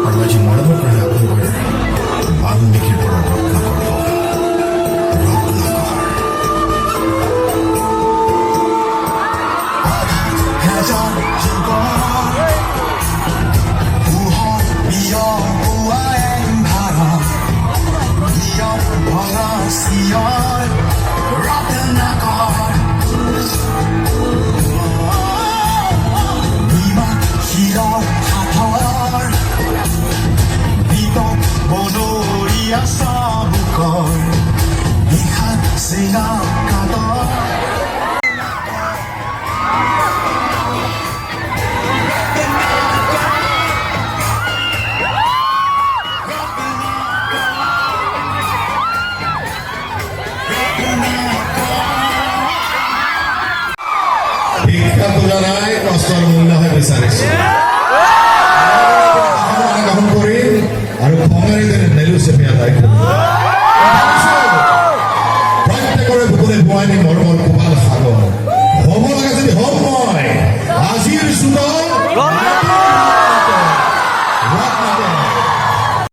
আৰু আজি মৰমৰ কাৰণে আপোনালোকৰ বাল্মীকিৰ পৰা ৰত্নাকৰ হওক ৰত্নাকৰ হেজাৰ যুগৰ পোহৰ বিয়ৰ পুৱাই ভাৰত নিয়ম ভঙা চিয়ৰ ৰত্নাকৰ নিমাত শিৰৰ হাতৰ দীপক বনৰীয়া চাবুকৰ নিশাত চিঙা কাতৰ শিক্ষা তোলা নাই কষ্টৰ মূল্যহে বিচাৰিছো গ্ৰহণ কৰিম আৰু খঙেৰে